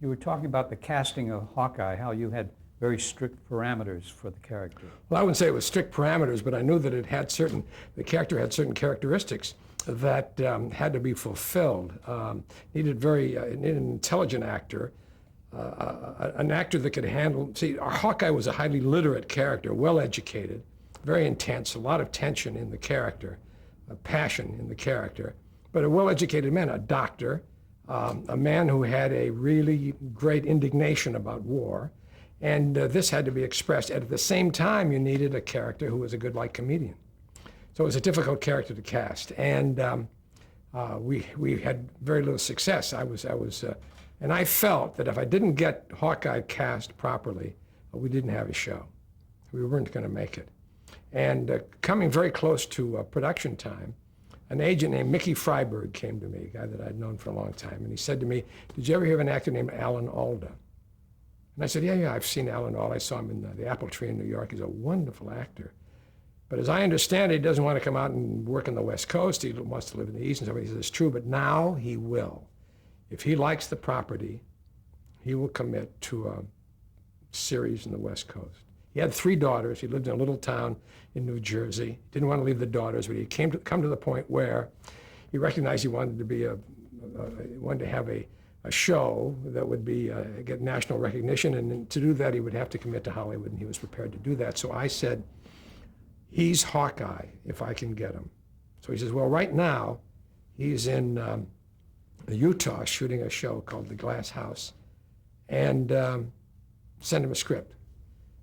You were talking about the casting of Hawkeye, how you had very strict parameters for the character. Well, I wouldn't say it was strict parameters, but I knew that the character had certain characteristics that had to be fulfilled. Needed an intelligent actor, an actor that could handle. See, our Hawkeye was a highly literate character, well-educated, very intense, a lot of tension in the character, a passion in the character, but a well-educated man, a doctor, a man who had a really great indignation about war, and this had to be expressed. At the same time, you needed a character who was a good light comedian. So it was a difficult character to cast, and we had very little success. And I felt that if I didn't get Hawkeye cast properly, we didn't have a show. We weren't going to make it. And coming very close to production time, an agent named Mickey Freiberg came to me, a guy that I'd known for a long time, and he said to me, "Did you ever hear of an actor named Alan Alda?" And I said, yeah, I've seen Alan Alda. I saw him in the Apple Tree in New York. He's a wonderful actor. But as I understand it, he doesn't want to come out and work on the West Coast. He wants to live in the East. And somebody says, it's true, but now he will. If he likes the property, he will commit to a series in the West Coast. He had 3 daughters. He lived in a little town in New Jersey. Didn't want to leave the daughters, but he come to the point where he recognized he wanted to be wanted to have a show that would be get national recognition, and to do that he would have to commit to Hollywood, and he was prepared to do that. So I said, he's Hawkeye if I can get him. So he says, well, right now he's in Utah shooting a show called The Glass House, and send him a script.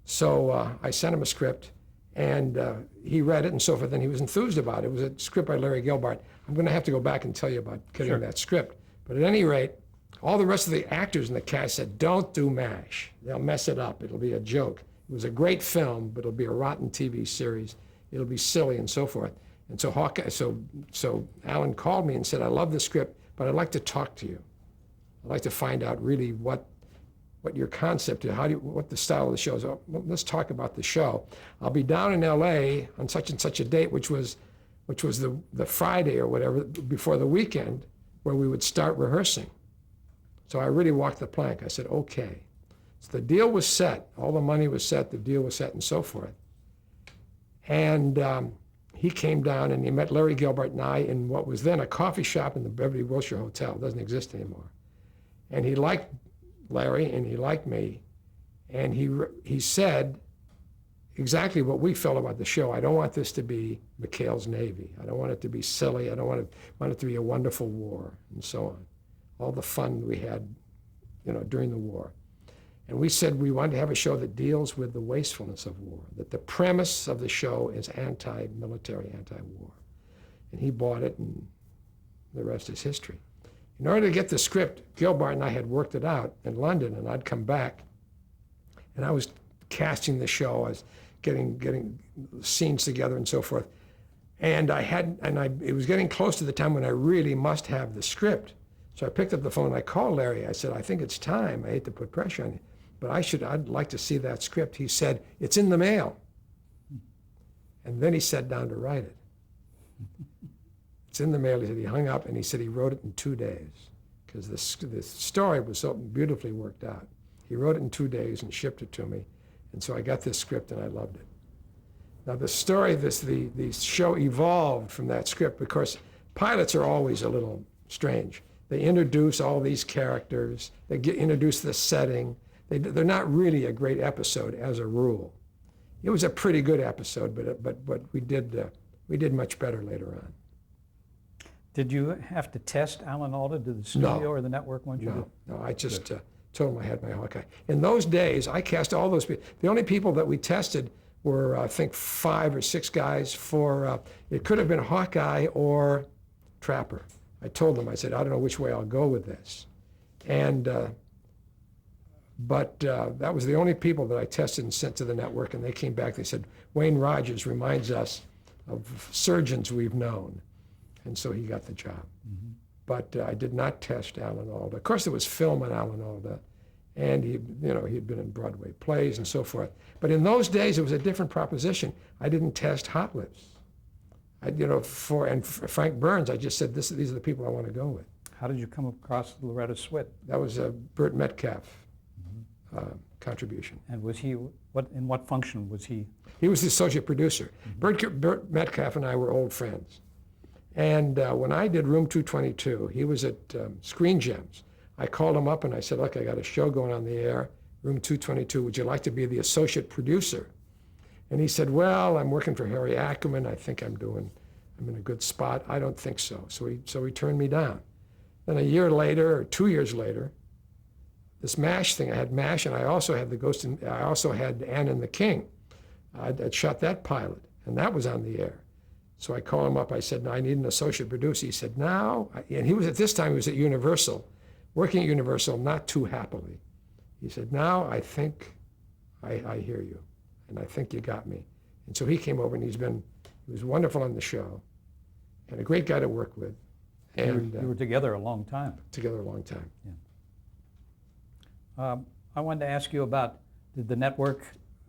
So I sent him a script, and he read it and so forth, and he was enthused about it. It was a script by Larry Gilbart. I'm going to have to go back and tell you about getting that script. But at any rate, all the rest of the actors in the cast said, don't do MASH. They'll mess it up. It'll be a joke. It was a great film, but it'll be a rotten TV series. It'll be silly and so forth. And so Hawkeye, so Alan called me and said, I love the script, but I'd like to talk to you. I'd like to find out really what your concept is, what the style of the show is. Well, let's talk about the show. I'll be down in LA on such and such a date, which was the Friday or whatever before the weekend, where we would start rehearsing. So I really walked the plank. I said, okay. So the deal was set. All the money was set. The deal was set and so forth. And he came down and he met Larry Gilbart and I in what was then a coffee shop in the Beverly Wilshire Hotel. It doesn't exist anymore. And he liked Larry and he liked me. And he said exactly what we felt about the show. I don't want this to be McHale's Navy. I don't want it to be silly. I don't want it to be a wonderful war and so on. All the fun we had, during the war. And we said we wanted to have a show that deals with the wastefulness of war, that the premise of the show is anti-military, anti-war. And he bought it, and the rest is history. In order to get the script, Gilbart and I had worked it out in London, and I'd come back, and I was casting the show, I was getting scenes together and so forth. And it was getting close to the time when I really must have the script. So I picked up the phone and I called Larry. I said, I think it's time. I hate to put pressure on you, but I'd like to see that script. He said, it's in the mail. And then he sat down to write it. It's in the mail. He said he hung up and he said he wrote it in 2 days because the story was so beautifully worked out. He wrote it in 2 days and shipped it to me. And so I got this script and I loved it. Now the story, the show evolved from that script because pilots are always a little strange. They introduce all these characters. They introduce the setting. They're not really a great episode as a rule. It was a pretty good episode, but we did much better later on. Did you have to test Alan Alda? Did the studio or the network want you to? No, I just told him I had my Hawkeye. In those days, I cast all those people. The only people that we tested were, I think, 5 or 6 guys for, it could have been Hawkeye or Trapper. I told them, I said, I don't know which way I'll go with this. And, but that was the only people that I tested and sent to the network, and they came back, they said, Wayne Rogers reminds us of surgeons we've known. And so he got the job. Mm-hmm. But I did not test Alan Alda. Of course, there was film on Alan Alda, and he'd been in Broadway plays and so forth. But in those days, it was a different proposition. I didn't test hot lips. For Frank Burns, I just said, these are the people I want to go with. How did you come across Loretta Swit? That was a Burt Metcalf contribution. And was he, in what function was he? He was the associate producer. Burt Metcalf and I were old friends. And when I did Room 222, he was at Screen Gems. I called him up and I said, look, I got a show going on the air, Room 222. Would you like to be the associate producer? And he said, well, I'm working for Harry Ackerman. I think I'm in a good spot. I don't think so. So he turned me down. Then a year later, or 2 years later, this MASH thing, I had MASH and I also had I also had Anne and the King. I'd shot that pilot and that was on the air. So I called him up. I said, no, I need an associate producer. He said, now, and he was at this time, he was at Universal, working at Universal, not too happily. He said, now I think I hear you, and I think you got me. And so he came over, and he was wonderful on the show, and a great guy to work with. And You were together a long time. together a long time. Yeah. I wanted to ask you about, did the network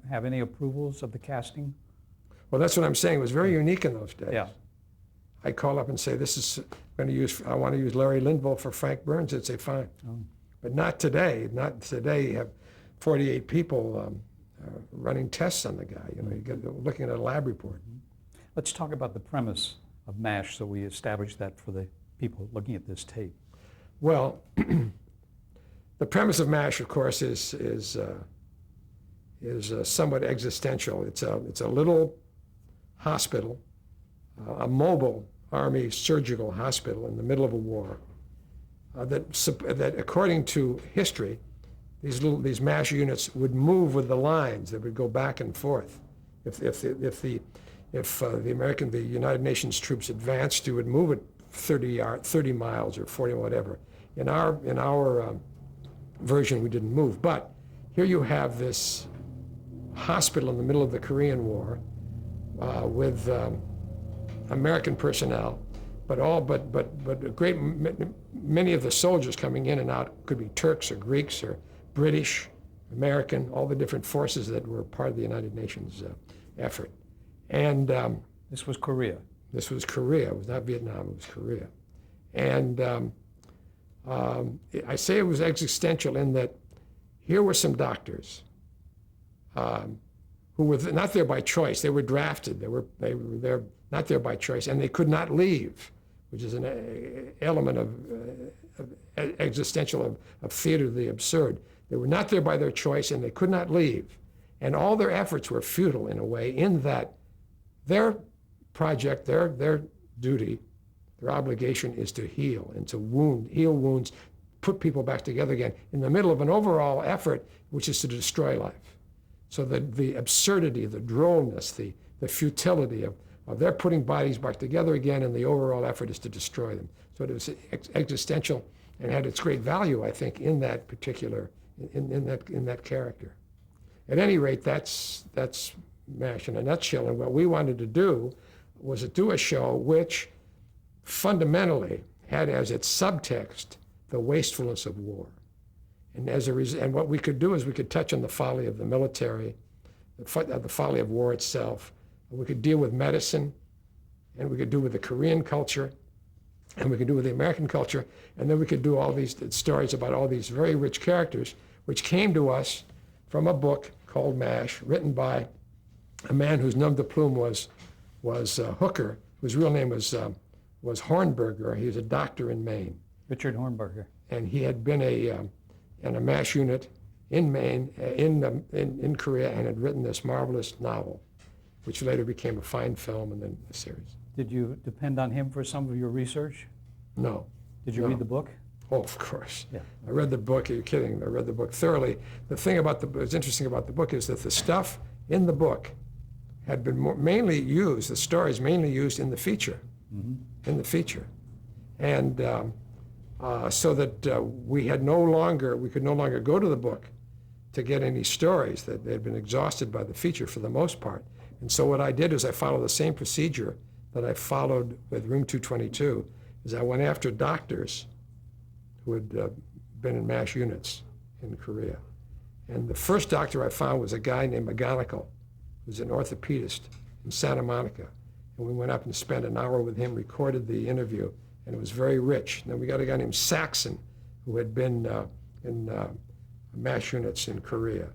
have any approvals of the casting? Well, that's what I'm saying. It was very unique in those days. Yeah. I'd call up and say, I want to use Larry Linville for Frank Burns. They'd say, fine. Oh. But not today. Not today. You have 48 people running tests on the guy. You're looking at a lab report. Let's talk about the premise of MASH so we establish that for the people looking at this tape. Well, the premise of MASH, of course, is somewhat existential. It's a little hospital, a mobile Army surgical hospital in the middle of a war. That according to history, these MASH units would move with the lines. They would go back and forth. If the United Nations troops advanced, you would move at 30 miles or 40, whatever. In our version, we didn't move. But here you have this hospital in the middle of the Korean War with American personnel, but many of the soldiers coming in and out could be Turks or Greeks or British, American, all the different forces that were part of the United Nations effort. And this was Korea. This was Korea. It was not Vietnam. It was Korea. And I say it was existential in that here were some doctors who were not there by choice. They were drafted. They were there not there by choice, and they could not leave, which is an element of existential of theater of the absurd. They were not there by their choice, and they could not leave. And all their efforts were futile in a way, in that their project, their duty, their obligation is to heal and to heal wounds, put people back together again in the middle of an overall effort, which is to destroy life. So the absurdity, the drollness, the futility of their putting bodies back together again, and the overall effort is to destroy them. So it was existential and had its great value, I think, in that particular, in that character. At any rate, that's MASH in a nutshell. And what we wanted to do was to do a show which fundamentally had as its subtext the wastefulness of war. And and what we could do is we could touch on the folly of the military, the folly of war itself. We could deal with medicine, and we could do with the Korean culture, and we could do with the American culture, and then we could do all these stories about all these very rich characters, which came to us from a book called MASH, written by a man whose nom de plume was Hooker, whose real name was Hornberger. He was a doctor in Maine. Richard Hornberger. And he had been in a MASH unit in Maine, in Korea, and had written this marvelous novel, which later became a fine film and then a series. Did you depend on him for some of your research? No. Did you read the book? Oh, of course. Yeah. I read the book. Are you kidding? I read the book thoroughly. The thing what's interesting about the book is that the stuff in the book had been mainly used, the stories mainly used in the feature, And so that we could no longer go to the book to get any stories, that they had been exhausted by the feature for the most part. And so what I did is I followed the same procedure that I followed with Room 222, is I went after doctors who had been in MASH units in Korea. And the first doctor I found was a guy named McGonigal, who was an orthopedist in Santa Monica. And we went up and spent an hour with him, recorded the interview, and it was very rich. And then we got a guy named Saxon, who had been in MASH units in Korea.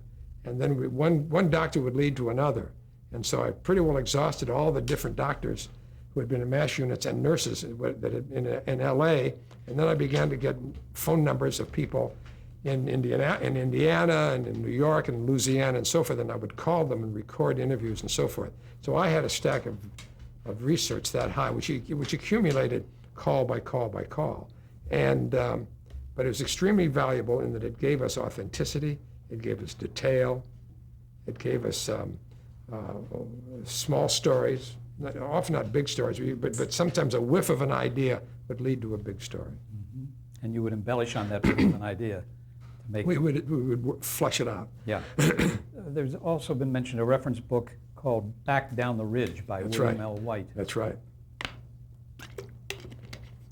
And then one doctor would lead to another. And so I pretty well exhausted all the different doctors who had been in MASH units and nurses that had in LA. And then I began to get phone numbers of people in Indiana and in New York and Louisiana and so forth. And I would call them and record interviews and so forth. So I had a stack of research that high, which accumulated call by call by call. And but it was extremely valuable in that it gave us authenticity, it gave us detail, it gave us small stories, often not big stories, but sometimes a whiff of an idea would lead to a big story. Mm-hmm. And you would embellish on that with an idea to make we would flesh it out. Yeah. There's also been mentioned a reference book called Back Down the Ridge by That's William right. L. White. That's right.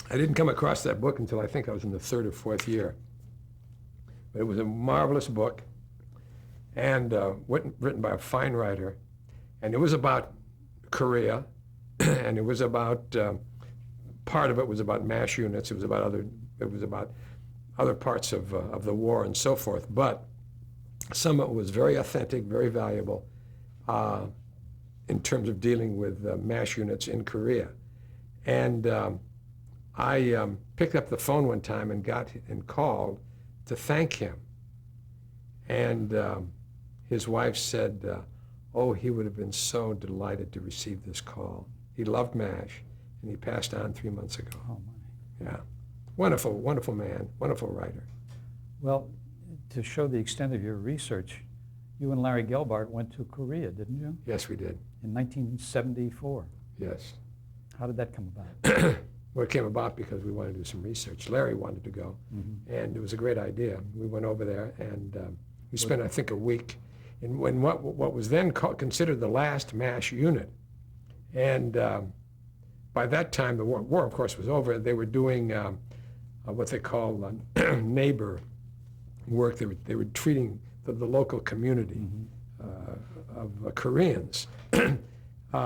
I didn't come across that book until I think I was in the third or fourth year. But it was a marvelous book, and written by a fine writer, and it was about Korea, and it was about part of it was about MASH units. It was about other parts of the war and so forth. But some of it was very authentic, very valuable in terms of dealing with MASH units in Korea. And I picked up the phone one time and called to thank him. And his wife said, oh, he would have been so delighted to receive this call. He loved MASH, and he passed on 3 months ago. Oh, my. Yeah. Wonderful, wonderful man, wonderful writer. Well, to show the extent of your research, you and Larry Gelbart went to Korea, didn't you? Yes, we did. In 1974. Yes. How did that come about? Well, it came about because we wanted to do some research. Larry wanted to go, and it was a great idea. We went over there, and we spent, I think, a week in what was then considered the last MASH unit. And by that time, the war, of course, was over. They were doing what they call neighbor work. They were treating the local community of Koreans.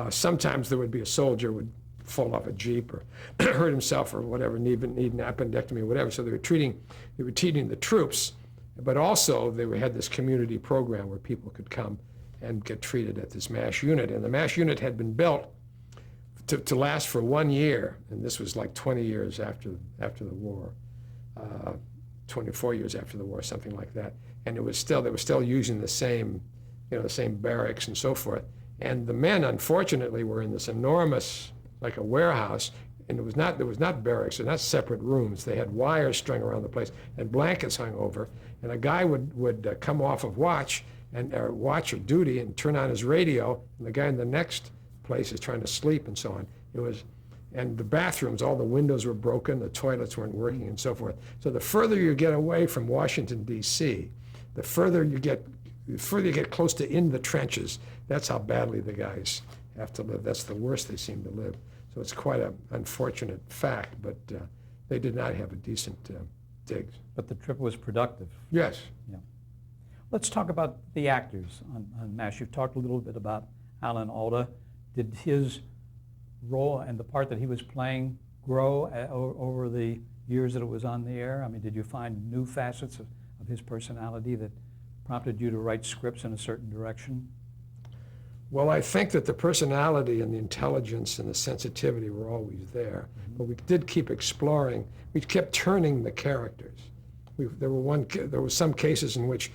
Sometimes there would be a soldier would fall off a jeep or hurt himself or whatever, need an appendectomy or whatever. So they were treating the troops, but also they had this community program where people could come and get treated at this MASH unit. And the MASH unit had been built to last for 1 year, and this was like 20 years after the war, 24 years after the war, something like that. And they were still using the same barracks and so forth. And the men, unfortunately, were in this enormous, like a warehouse, and there was not barracks, they're not separate rooms. They had wires strung around the place and blankets hung over, and a guy would come off of watch or duty and turn on his radio, and the guy in the next place is trying to sleep and so on. And the bathrooms, all the windows were broken, the toilets weren't working and so forth. So the further you get away from Washington, D.C., the further you get close to in the trenches, that's how badly the guys have to live. That's the worst they seem to live. So it's quite an unfortunate fact, but they did not have a decent digs. But the trip was productive. Yes. Yeah. Let's talk about the actors on MASH. You've talked a little bit about Alan Alda. Did his role and the part that he was playing grow over the years that it was on the air? I mean, did you find new facets of his personality that prompted you to write scripts in a certain direction? Well, I think that the personality and the intelligence and the sensitivity were always there, but we did keep exploring. We kept turning the characters. There were some cases in which,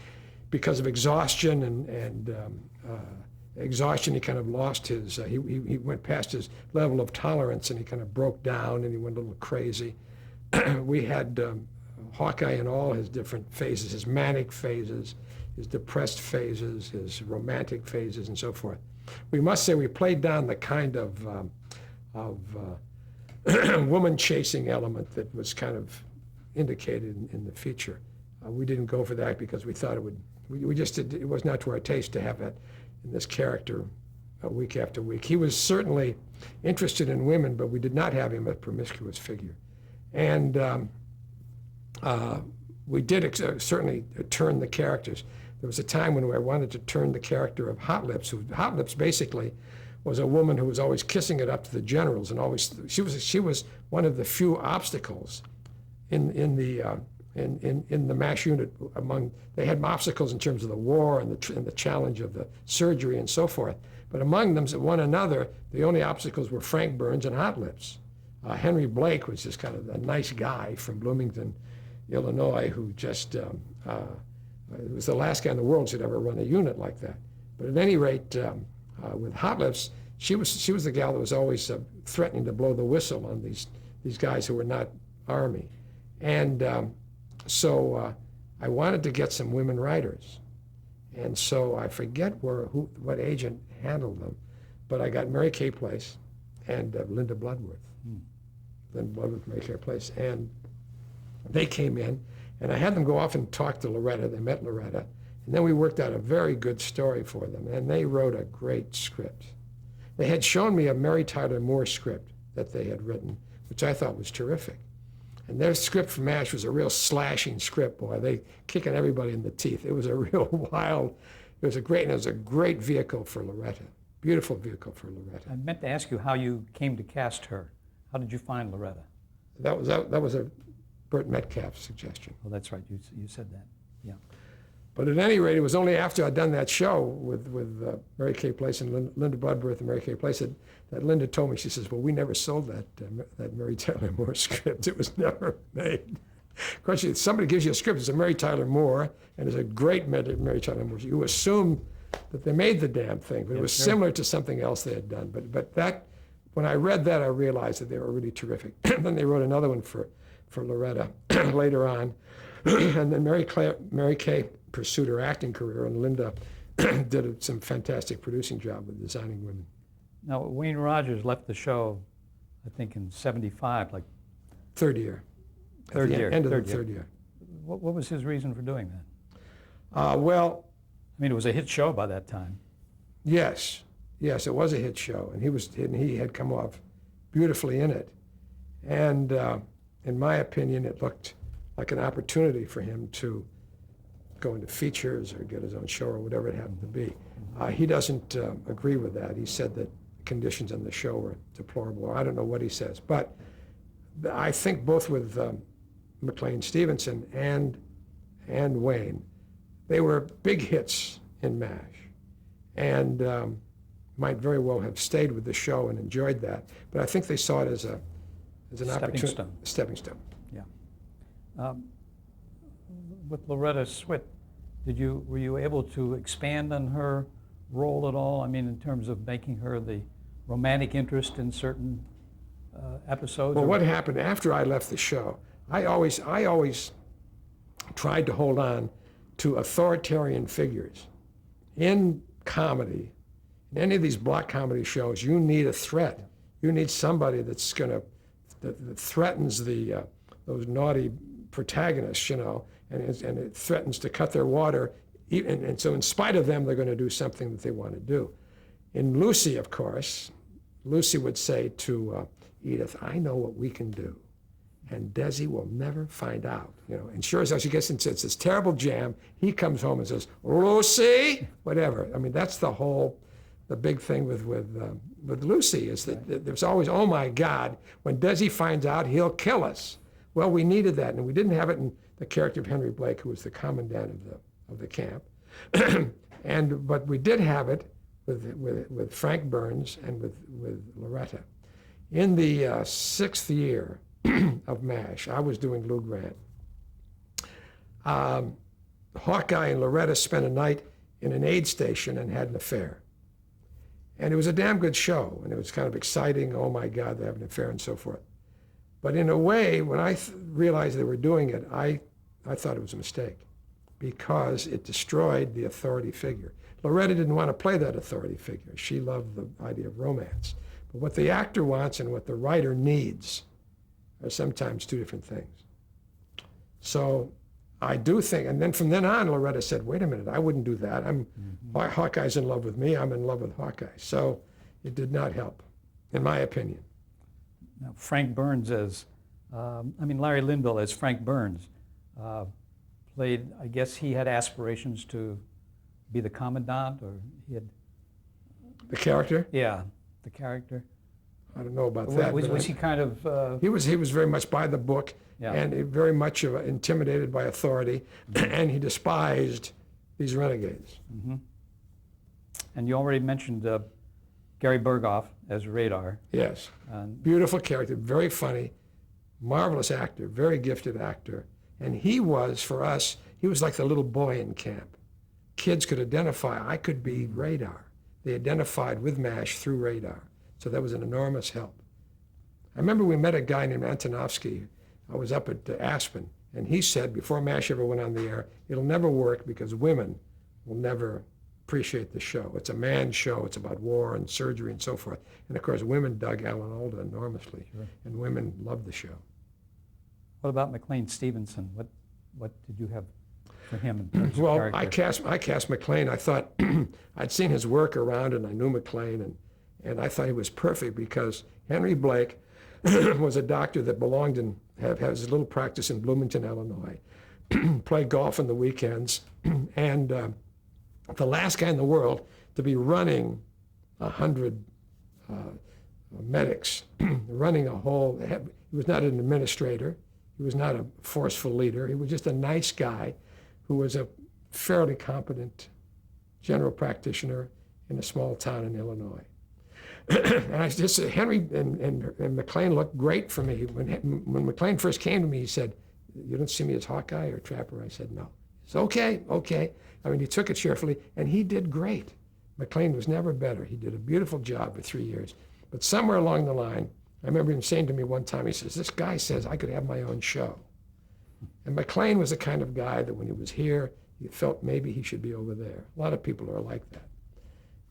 because of exhaustion and exhaustion, he kind of lost his. He went past his level of tolerance, and he kind of broke down, and he went a little crazy. We had Hawkeye in all his different phases, his manic phases, his depressed phases, his romantic phases, and so forth. We must say we played down the kind of woman-chasing element that was kind of indicated in the feature. We didn't go for that because we thought it was not to our taste to have that in this character week after week. He was certainly interested in women, but we did not have him a promiscuous figure. And we did certainly turn the characters. There was a time when I wanted to turn the character of Hot Lips, who Hot Lips basically was a woman who was always kissing it up to the generals, and always she was one of the few obstacles in the MASH unit. They had obstacles in terms of the war and the challenge of the surgery and so forth. But among them, one another, the only obstacles were Frank Burns and Hot Lips. Henry Blake was just kind of a nice guy from Bloomington, Illinois, who just was the last guy in the world who'd ever run a unit like that. But at any rate, with Hot Lips, she was the gal that was always threatening to blow the whistle on these guys who were not Army. And so I wanted to get some women writers. And so I forget what agent handled them, but I got Mary Kay Place and Linda Bloodworth. Linda Bloodworth, Mary Kay Place. And they came in, and I had them go off and talk to Loretta. They met Loretta. And then we worked out a very good story for them, and they wrote a great script. They had shown me a Mary Tyler Moore script that they had written, which I thought was terrific. And their script for MASH was a real slashing script, boy. They kicking everybody in the teeth. It was a real wild, it was a great vehicle for Loretta. Beautiful vehicle for Loretta. I meant to ask you how you came to cast her. How did you find Loretta? That was a Burt Metcalf suggestion. Oh, that's right. You said that. Yeah. But at any rate, it was only after I'd done that show with Mary Kay Place and Linda Bloodworth and Mary Kay Place that Linda told me, she says, well, we never sold that Mary Tyler Moore script. It was never made. Of course, if somebody gives you a script, it's a Mary Tyler Moore, and it's a great Mary Tyler Moore. You assume that they made the damn thing, but it was similar to something else they had done. But that, when I read that, I realized that they were really terrific. Then they wrote another one for Loretta later on. And then Mary Kay pursued her acting career, and Linda did some fantastic producing job with designing women. Now, Wayne Rogers left the show, I think, in '75, like third year. Third year. End of the third year. What was his reason for doing that? Well, I mean, it was a hit show by that time. yes, it was a hit show, and he had come off beautifully in it. And in my opinion, it looked like an opportunity for him to go into features or get his own show or whatever it happened to be. He doesn't agree with that. He said that conditions on the show were deplorable. I don't know what he says, but I think both with McLean Stevenson and Wayne, they were big hits in MASH, and might very well have stayed with the show and enjoyed that. But I think they saw it as an opportunity, stepping stone. Yeah. With Loretta Swit, were you able to expand on her role at all? I mean, in terms of making her the romantic interest in certain episodes? Well, what happened after I left the show, I always tried to hold on to authoritarian figures. In comedy, in any of these block comedy shows, you need a threat. You need somebody that threatens those naughty protagonists, and it threatens to cut their water. And so in spite of them, they're going to do something that they want to do. In Lucy, of course, Lucy would say to Edith, I know what we can do, and Desi will never find out. And sure as hell, she gets into this terrible jam. He comes home and says, Lucy, whatever. I mean, that's the big thing with Lucy is that there's always, oh my God, when Desi finds out, he'll kill us. Well, we needed that, and we didn't have it in the character of Henry Blake, who was the commandant of the camp. But we did have it with Frank Burns and with Loretta. In the 6th year of MASH, I was doing Lou Grant. Hawkeye and Loretta spent a night in an aid station and had an affair. And it was a damn good show, and it was kind of exciting. Oh my God, they have an affair and so forth. But in a way, when I realized they were doing it, I thought it was a mistake because it destroyed the authority figure. Loretta didn't want to play that authority figure. She loved the idea of romance. But what the actor wants and what the writer needs are sometimes two different things. So I do think, and then from then on, Loretta said, wait a minute, I wouldn't do that. Hawkeye's in love with me, I'm in love with Hawkeye. So it did not help, in my opinion. Now, Frank Burns Larry Linville as Frank Burns played, I guess he had aspirations to be the commandant, or he had... The character? Yeah, the character. I don't know about that. Was but he kind of? He was very much by the book, Yeah. and very much intimidated by authority, and he despised these renegades. And you already mentioned Gary Berghoff as Radar. Yes. And Beautiful character, very funny, marvelous actor, very gifted actor. And he was, for us, he was like the little boy in camp. Kids could identify, I could be Radar. They identified with MASH through Radar. So that was an enormous help. I remember we met a guy named Antonovsky. I was up at Aspen, and he said, before MASH ever went on the air, it'll never work because women will never appreciate the show. It's a man's show. It's about war and surgery and so forth. And of course, women dug Alan Alda enormously, and women loved the show. what about McLean Stevenson? What did you have for him in terms of Well, character? I cast McLean. I thought I'd seen his work around, and I knew McLean, and I thought he was perfect because Henry Blake was a doctor that belonged in, has a little practice in Bloomington, Illinois, played golf on the weekends, and the last guy in the world to be running 100 medics, running a whole, he was not an administrator, he was not a forceful leader, he was just a nice guy who was a fairly competent general practitioner in a small town in Illinois. And I just, Henry and McLean looked great for me. When McLean first came to me, he said, "You don't see me as Hawkeye or Trapper?" I said, "No." He said, okay. I mean, he took it cheerfully, and he did great. McLean was never better. He did a beautiful job for 3 years. But somewhere along the line, I remember him saying to me one time, he says, "This guy says I could have my own show." And McLean was the kind of guy that when he was here, he felt maybe he should be over there. A lot of people are like that.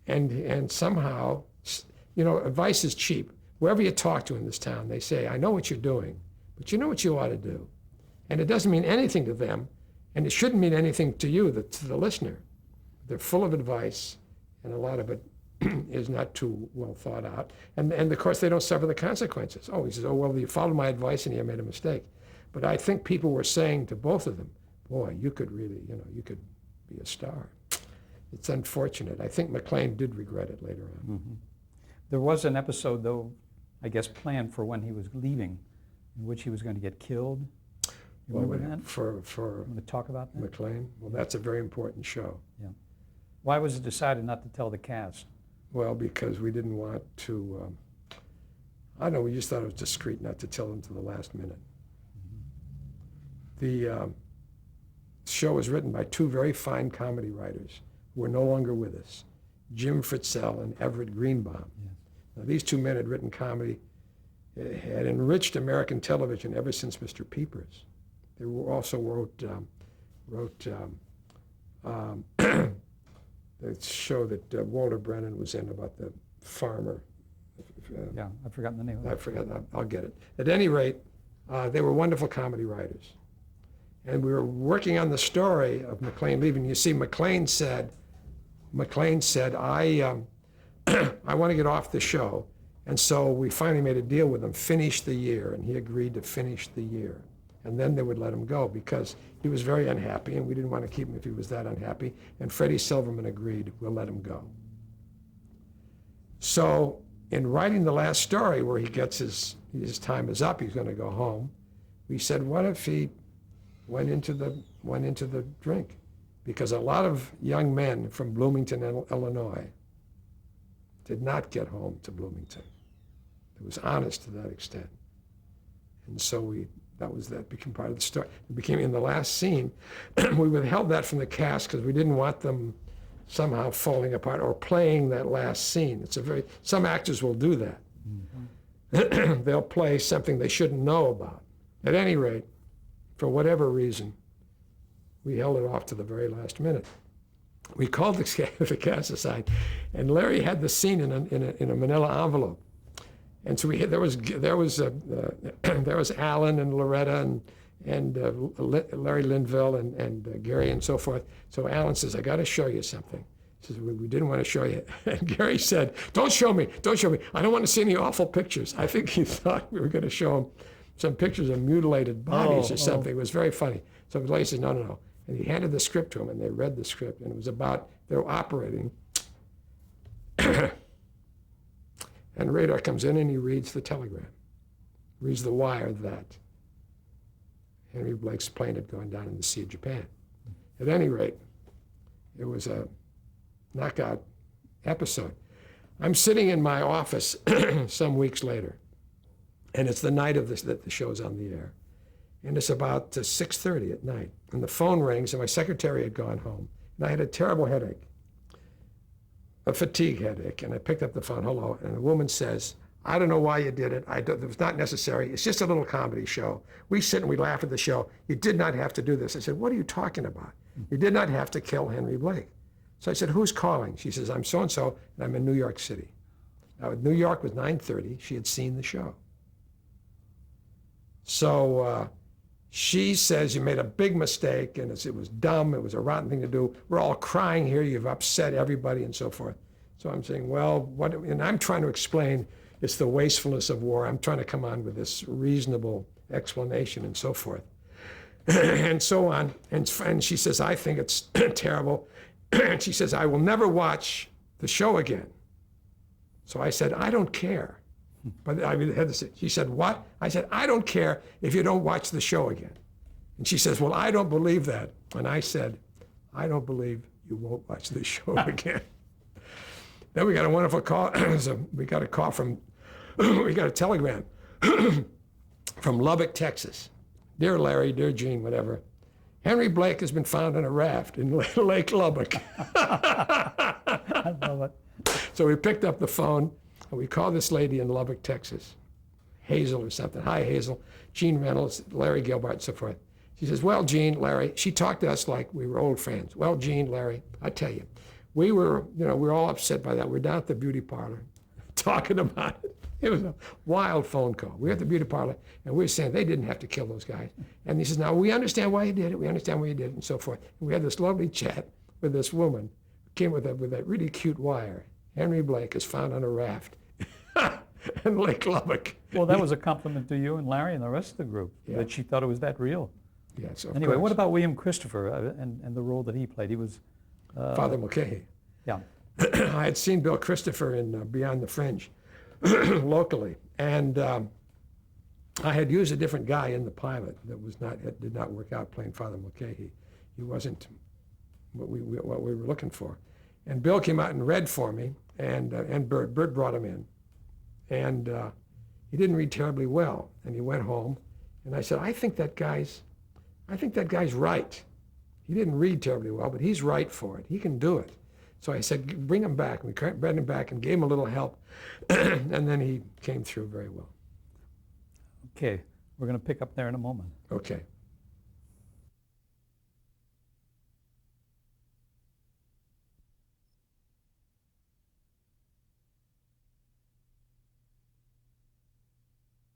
And somehow, you know, advice is cheap. Wherever you talk to in this town, they say, "I know what you're doing, but you know what you ought to do." And it doesn't mean anything to them, and it shouldn't mean anything to you, to the listener. They're full of advice, and a lot of it is not too well thought out. And of course, they don't suffer the consequences. Oh, he says, "Oh, well, you followed my advice and you made a mistake." But I think people were saying to both of them, "Boy, you could really, you know, you could be a star." It's unfortunate. I think McLean did regret it later on. There was an episode, though, I guess, planned for when he was leaving, in which he was going to get killed. You remember that? For You want to talk about that? McLean, well, that's a very important show. Yeah. Why was it decided not to tell the cast? Well, because we didn't want to, I don't know, we just thought it was discreet not to tell them to the last minute. The show was written by two very fine comedy writers who are no longer with us, Jim Fritzell and Everett Greenbaum. Yes. Now, these two men had written comedy, had enriched American television ever since Mr. Peepers. They also wrote the show that Walter Brennan was in about the farmer. Yeah, I've forgotten the name of I it. forgot, I'll get it. At any rate, they were wonderful comedy writers. And we were working on the story of McLean leaving. You see, McLean said, I want to get off the show. And so we finally made a deal with him, finish the year, and he agreed to finish the year. And then they would let him go because he was very unhappy, and we didn't want to keep him if he was that unhappy. And Freddie Silverman agreed, we'll let him go. So in writing the last story where he gets his time is up, he's going to go home, we said, what if he went into the drink? Because a lot of young men from Bloomington, Illinois, did not get home to Bloomington. It was honest to that extent. And so that became part of the story. It became in the last scene. We withheld that from the cast because we didn't want them somehow falling apart or playing that last scene. Some actors will do that. Mm-hmm. They'll play something they shouldn't know about. At any rate, for whatever reason, we held it off to the very last minute. We called the cast aside, and Larry had the scene in a manila envelope. And so there was Alan and Loretta and Larry Linville and Gary and so forth. So Alan says, I got to show you something. He says, we didn't want to show you. And Gary said, don't show me. I don't want to see any awful pictures. I think he thought we were going to show him some pictures of mutilated bodies or something. It was very funny. So Larry said, no. And he handed the script to him, and they read the script, and it was about, they were operating And Radar comes in and he reads the telegram, reads the wire that Henry Blake's plane had gone down in the Sea of Japan. At any rate, it was a knockout episode. I'm sitting in my office some weeks later, and it's the night of this that the show's on the air. And it's about 6:30 at night. And the phone rings, and my secretary had gone home. And I had a terrible headache, a fatigue headache. And I picked up the phone, hello, and the woman says, I don't know why you did it. It was not necessary. It's just a little comedy show. We sit and we laugh at the show. You did not have to do this. I said, what are you talking about? You did not have to kill Henry Blake. So I said, who's calling? She says, I'm so-and-so, and I'm in New York City. Now, New York was 9:30. She had seen the show. So she says, you made a big mistake, and it was dumb. It was a rotten thing to do. We're all crying here. You've upset everybody, and so forth. So I'm saying, well, what? And I'm trying to explain it's the wastefulness of war. I'm trying to come on with this reasonable explanation and so forth. And so on. And she says, I think it's terrible. And she says, I will never watch the show again. So I said, I don't care. But I had to say, she said, what? I said, I don't care if you don't watch the show again. And she says, well, I don't believe that. And I said, I don't believe you won't watch the show again. Then we got a wonderful call. We got a call from, we got a telegram from Lubbock, Texas. Dear Larry, dear Gene, whatever. Henry Blake has been found in a raft in Lake Lubbock. I love it. So we picked up the phone, and we called this lady in Lubbock, Texas, Hazel or something. Hi, Hazel. Gene Reynolds, Larry Gilbert, and so forth. She says, well, Gene, Larry, she talked to us like we were old friends. Well, Gene, Larry, I tell you, we were all upset by that. We're down at the beauty parlor talking about it. It was a wild phone call. We were at the beauty parlor, and we were saying they didn't have to kill those guys. And he says, now, we understand why you did it. We understand why you did it, and so forth. And we had this lovely chat with this woman who came with that really cute wire. Henry Blake is found on a raft in Lake Lubbock. Well, that was a compliment to you and Larry and the rest of the group, Yeah. that she thought it was that real. Yes, of Anyway, course. what about William Christopher and the role that he played? He was... Father Mulcahy. Yeah. I had seen Bill Christopher in Beyond the Fringe locally, and I had used a different guy in the pilot that did not work out playing Father Mulcahy. He wasn't what we were looking for. And Bill came out and read for me, and Bert brought him in, and he didn't read terribly well, and he went home, and I said, I think that guy's right. He didn't read terribly well, but he's right for it. He can do it. So I said, bring him back. We brought him back and gave him a little help, and then he came through very well. Okay, we're going to pick up there in a moment. Okay.